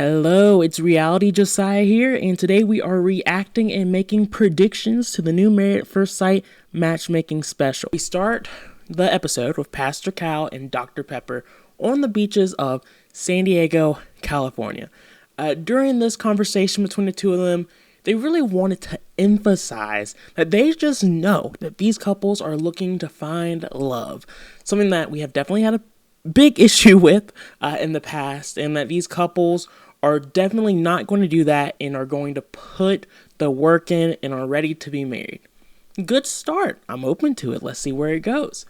Hello, it's Reality Josiah here, and today we are reacting and making predictions to the new Married at First Sight Matchmaking special. We start the episode with Pastor Cal and Dr. Pepper on the beaches of San Diego, California. During this conversation between the two of them, they really wanted to emphasize that they just know that these couples are looking to find love. Something that we have definitely had a big issue with in the past, and that these couples are definitely not going to do that and are going to put the work in and are ready to be married. Good start. I'm open to it. Let's see where it goes.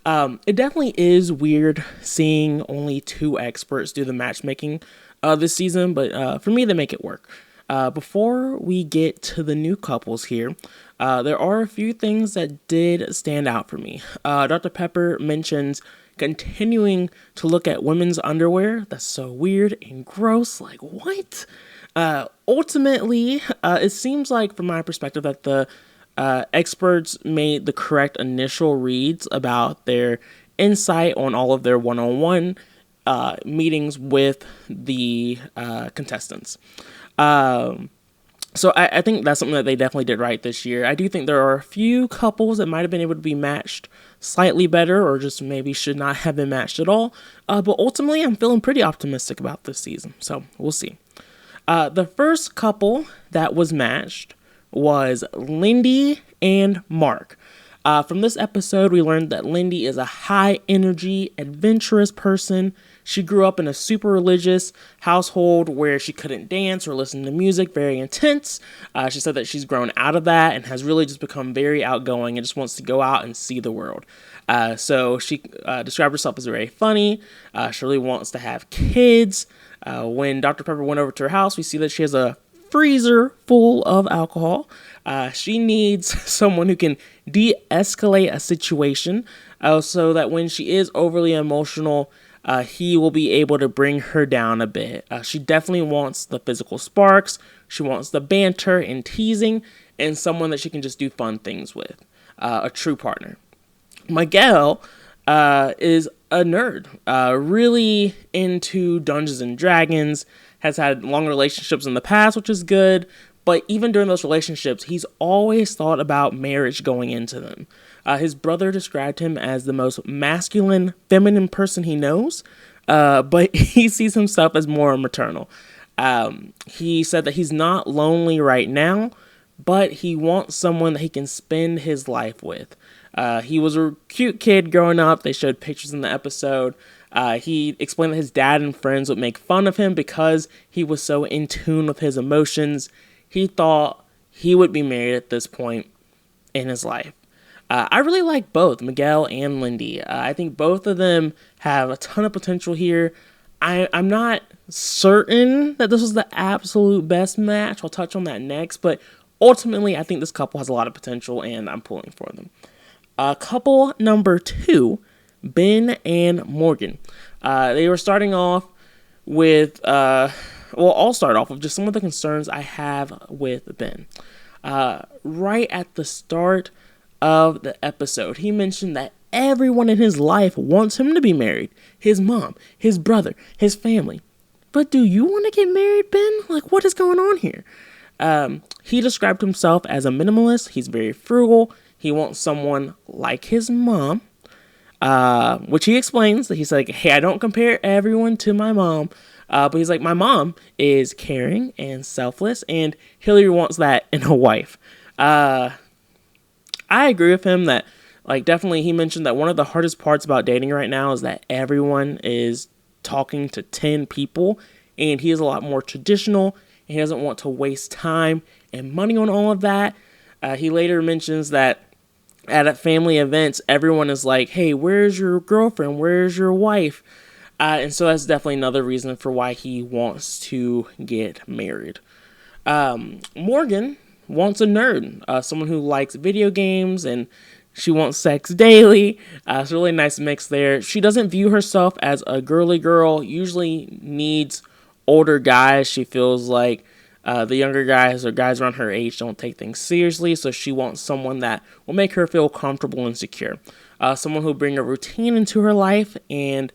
It definitely is weird seeing only two experts do the matchmaking this season, but for me, they make it work. Before we get to the new couples here, there are a few things that did stand out for me. Dr. Pepper mentions continuing to look at women's underwear. That's so weird and gross. Like, what? Ultimately, it seems like, from my perspective, that the experts made the correct initial reads about their insight on all of their one-on-one meetings with the contestants. So I think that's something that they definitely did right this year. I do think there are a few couples that might have been able to be matched slightly better, or just maybe should not have been matched at all. But ultimately, I'm feeling pretty optimistic about this season. So we'll see. The first couple that was matched was Lindy and Mark. From this episode, we learned that Lindy is a high-energy, adventurous person. She grew up in a super religious household where she couldn't dance or listen to music, very intense. She said that she's grown out of that and has really just become very outgoing and just wants to go out and see the world. So she described herself as very funny. She really wants to have kids. When Dr. Pepper went over to her house, we see that she has a freezer full of alcohol. She needs someone who can de-escalate a situation so that when she is overly emotional, he will be able to bring her down a bit. She definitely wants the physical sparks. She wants the banter and teasing, and someone that she can just do fun things with. A true partner. Miguel is a nerd, really into Dungeons and Dragons, has had long relationships in the past, which is good, but even during those relationships, he's always thought about marriage going into them. His brother described him as the most masculine, feminine person he knows, but he sees himself as more maternal. He said that he's not lonely right now, but he wants someone that he can spend his life with. He was a cute kid growing up. They showed pictures in the episode. He explained that his dad and friends would make fun of him because he was so in tune with his emotions. He thought he would be married at this point in his life. I really like both Miguel and Lindy. I think both of them have a ton of potential here. I'm not certain that this was the absolute best match. I'll touch on that next. But ultimately, I think this couple has a lot of potential, and I'm pulling for them. Couple number 2, Ben and Morgan. They were starting off with... I'll start off with just some of the concerns I have with Ben. Right at the start of the episode, he mentioned that everyone in his life wants him to be married. His mom, his brother, his family. But do you want to get married, Ben? Like, what is going on here? He described himself as a minimalist. He's very frugal. He wants someone like his mom, which he explains that he's like, hey, I don't compare everyone to my mom. But he's like, my mom is caring and selfless, and Hillary wants that in a wife. I agree with him that, like, definitely he mentioned that one of the hardest parts about dating right now is that everyone is talking to 10 people, and he is a lot more traditional, and he doesn't want to waste time and money on all of that. He later mentions that at family events, everyone is like, hey, where's your girlfriend? Where's your wife? And so that's definitely another reason for why he wants to get married. Morgan wants a nerd, someone who likes video games, and she wants sex daily. It's a really nice mix there. She doesn't view herself as a girly girl, usually needs older guys. She feels like the younger guys or guys around her age don't take things seriously, so she wants someone that will make her feel comfortable and secure. someone who'll bring a routine into her life and,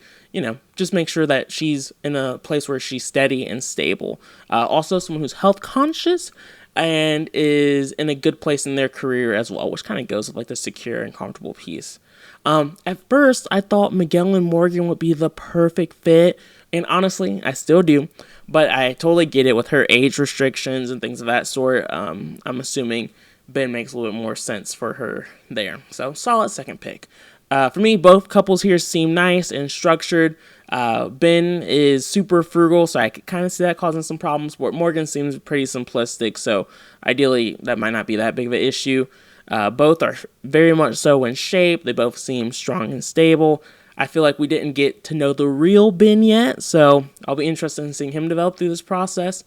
just make sure that she's in a place where she's steady and stable. Also, someone who's health conscious and is in a good place in their career as well, which kind of goes with like the secure and comfortable piece. At first, I thought Miguel and Morgan would be the perfect fit, and honestly, I still do, but I totally get it with her age restrictions and things of that sort. I'm assuming Ben makes a little bit more sense for her there. So, solid second pick. For me, both couples here seem nice and structured. Ben is super frugal, so I could kind of see that causing some problems, but Morgan seems pretty simplistic, so ideally that might not be that big of an issue. Both are very much so in shape. They both seem strong and stable. I feel like we didn't get to know the real Ben yet, so I'll be interested in seeing him develop through this process.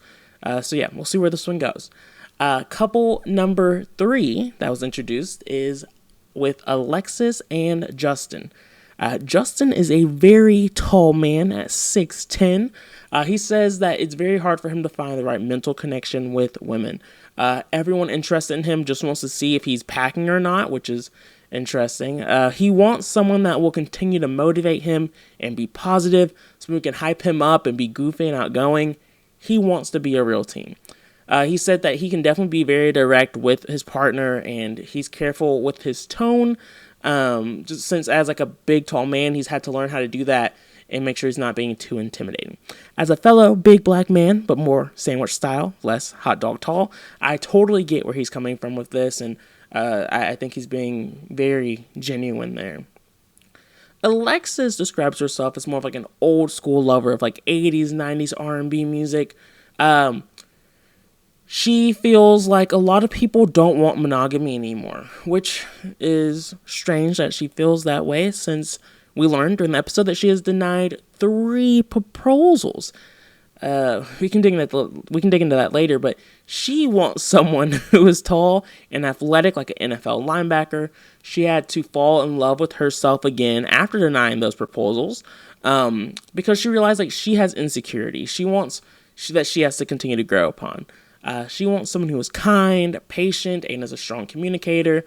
So yeah, we'll see where this one goes. Couple number 3 that was introduced is with Alexis and Justin. Justin is a very tall man at 6'10". He says that it's very hard for him to find the right mental connection with women. Everyone interested in him just wants to see if he's packing or not, which is interesting. He wants someone that will continue to motivate him and be positive, so we can hype him up and be goofy and outgoing. He wants to be a real team. He said that he can definitely be very direct with his partner, and he's careful with his tone. Just since as like a big tall man, he's had to learn how to do that and make sure he's not being too intimidating. As a fellow big black man, but more sandwich style, less hot dog tall, I totally get where he's coming from with this, and I think he's being very genuine there. Alexis describes herself as more of like an old school lover of like 80s, 90s R&B music. She feels like a lot of people don't want monogamy anymore, which is strange that she feels that way since we learned during the episode that she has denied 3 proposals. We can dig into that later, but she wants someone who is tall and athletic like an NFL linebacker. She had to fall in love with herself again after denying those proposals because she realized like she has insecurity. That she has to continue to grow upon. She wants someone who is kind, patient, and is a strong communicator.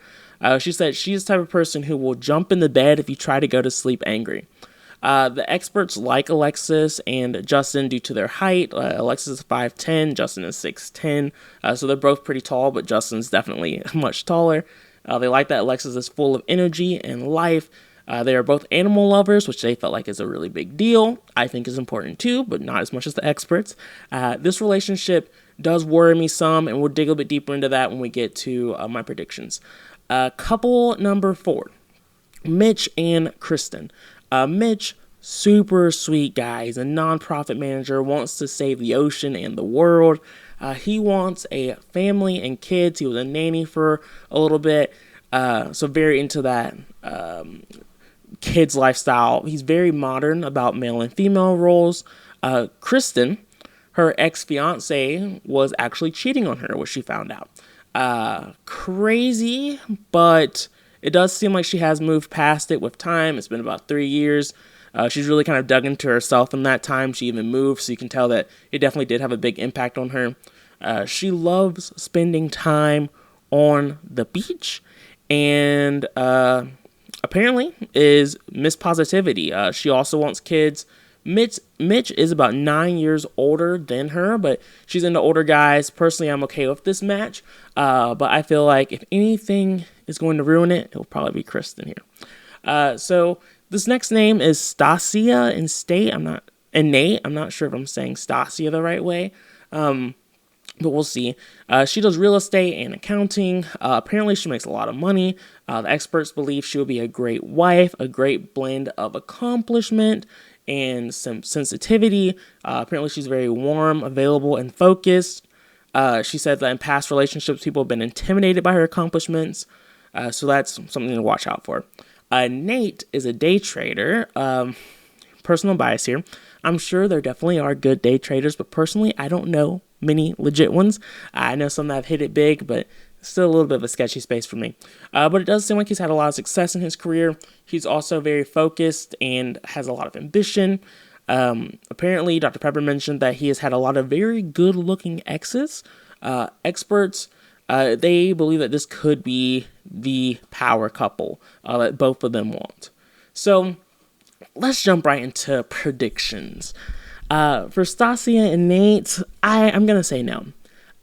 She said she's the type of person who will jump in the bed if you try to go to sleep angry. The experts like Alexis and Justin due to their height. Alexis is 5'10", Justin is 6'10", so they're both pretty tall, but Justin's definitely much taller. They like that Alexis is full of energy and life. They are both animal lovers, which they felt like is a really big deal. I think is important too, but not as much as the experts. This relationship does worry me some, and we'll dig a little bit deeper into that when we get to my predictions. Couple number 4, Mitch and Kristen. Mitch, super sweet guy. He's a nonprofit manager, wants to save the ocean and the world. He wants a family and kids. He was a nanny for a little bit, so very into that kids lifestyle. He's very modern about male and female roles. Kristen, her ex-fiance, was actually cheating on her, which she found out. Crazy, but it does seem like she has moved past it with time. It's been about 3 years. She's really kind of dug into herself in that time. She even moved, so you can tell that it definitely did have a big impact on her. She loves spending time on the beach, and apparently is Miss Positivity. She also wants kids. Mitch is about 9 years older than her, but she's into older guys. Personally, I'm okay with this match, but I feel like if anything is going to ruin it, it'll probably be Kristen here. So this next name is Stasia and Nate. I'm not sure if I'm saying Stasia the right way, but we'll see. She does real estate and accounting. Apparently, she makes a lot of money. The experts believe she will be a great wife, a great blend of accomplishment and some sensitivity. Apparently, she's very warm, available, and focused. She said that in past relationships, people have been intimidated by her accomplishments. So that's something to watch out for. Nate is a day trader. Personal bias here. I'm sure there definitely are good day traders, but personally, I don't know many legit ones. I know some that have hit it big, but still a little bit of a sketchy space for me. But it does seem like he's had a lot of success in his career. He's also very focused and has a lot of ambition. Apparently, Dr. Pepper mentioned that he has had a lot of very good-looking exes. Experts They believe that this could be the power couple that both of them want. So let's jump right into predictions. For Stasia and Nate, I'm going to say no.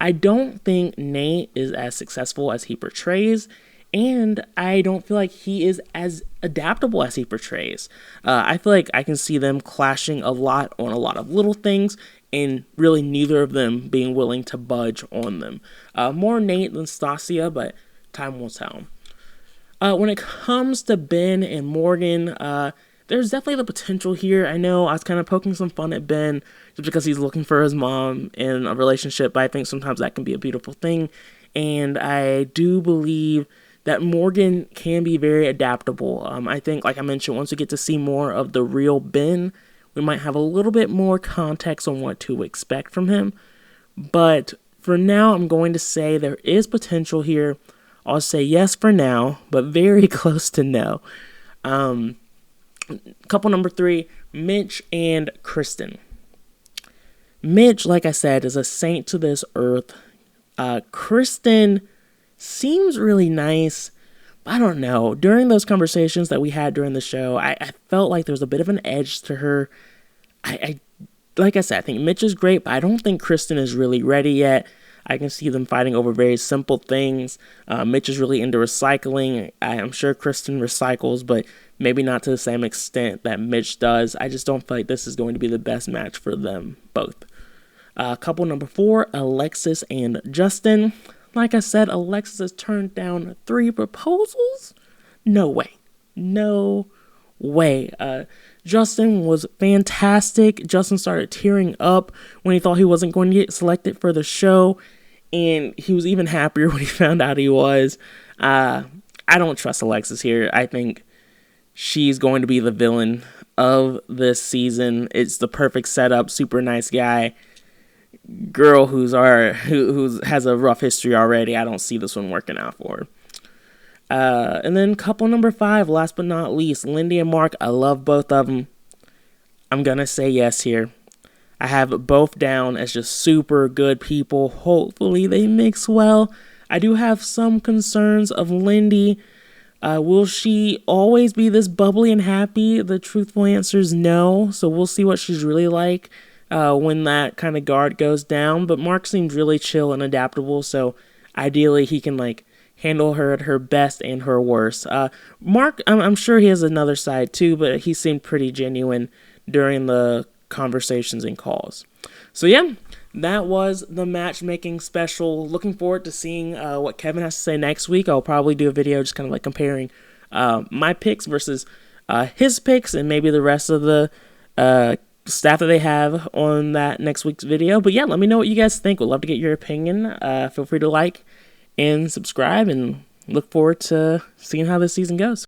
I don't think Nate is as successful as he portrays, and I don't feel like he is as adaptable as he portrays. I feel like I can see them clashing a lot on a lot of little things, and really neither of them being willing to budge on them. More Nate than Stasia, but time will tell. When it comes to Ben and Morgan, there's definitely the potential here. I know I was kind of poking some fun at Ben just because he's looking for his mom in a relationship, but I think sometimes that can be a beautiful thing. And I do believe that Morgan can be very adaptable. I think, like I mentioned, once we get to see more of the real Ben, we might have a little bit more context on what to expect from him. But for now, I'm going to say there is potential here. I'll say yes for now, but very close to no. Couple number 3, Mitch and Kristen. Mitch, like I said, is a saint to this earth. Kristen seems really nice, but I don't know. During those conversations that we had during the show, I felt like there was a bit of an edge to her. Like I said, I think Mitch is great, but I don't think Kristen is really ready yet. I can see them fighting over very simple things. Mitch is really into recycling. I'm sure Kristen recycles, but maybe not to the same extent that Mitch does. I just don't feel like this is going to be the best match for them both. Couple number 4, Alexis and Justin. Like I said, Alexis has turned down 3 proposals? No way. No way. Justin was fantastic. Justin started tearing up when he thought he wasn't going to get selected for the show, and he was even happier when he found out he was. I don't trust Alexis here. I think she's going to be the villain of this season. It's the perfect setup. Super nice guy. Girl who has a rough history already. I don't see this one working out for her. And then couple number 5, last but not least, Lindy and Mark. I love both of them. I'm going to say yes here. I have both down as just super good people. Hopefully they mix well. I do have some concerns of Lindy. Will she always be this bubbly and happy? The truthful answer is no. So we'll see what she's really like when that kind of guard goes down. But Mark seems really chill and adaptable. So ideally he can handle her at her best and her worst. Mark, I'm sure he has another side too, but he seemed pretty genuine during the conversations and calls. So yeah, that was the matchmaking special. Looking forward to seeing what Kevin has to say next week. I'll probably do a video just kind of comparing my picks versus his picks and maybe the rest of the staff that they have on that next week's video. But yeah, let me know what you guys think. Would love to get your opinion. Feel free to like and subscribe, and look forward to seeing how this season goes.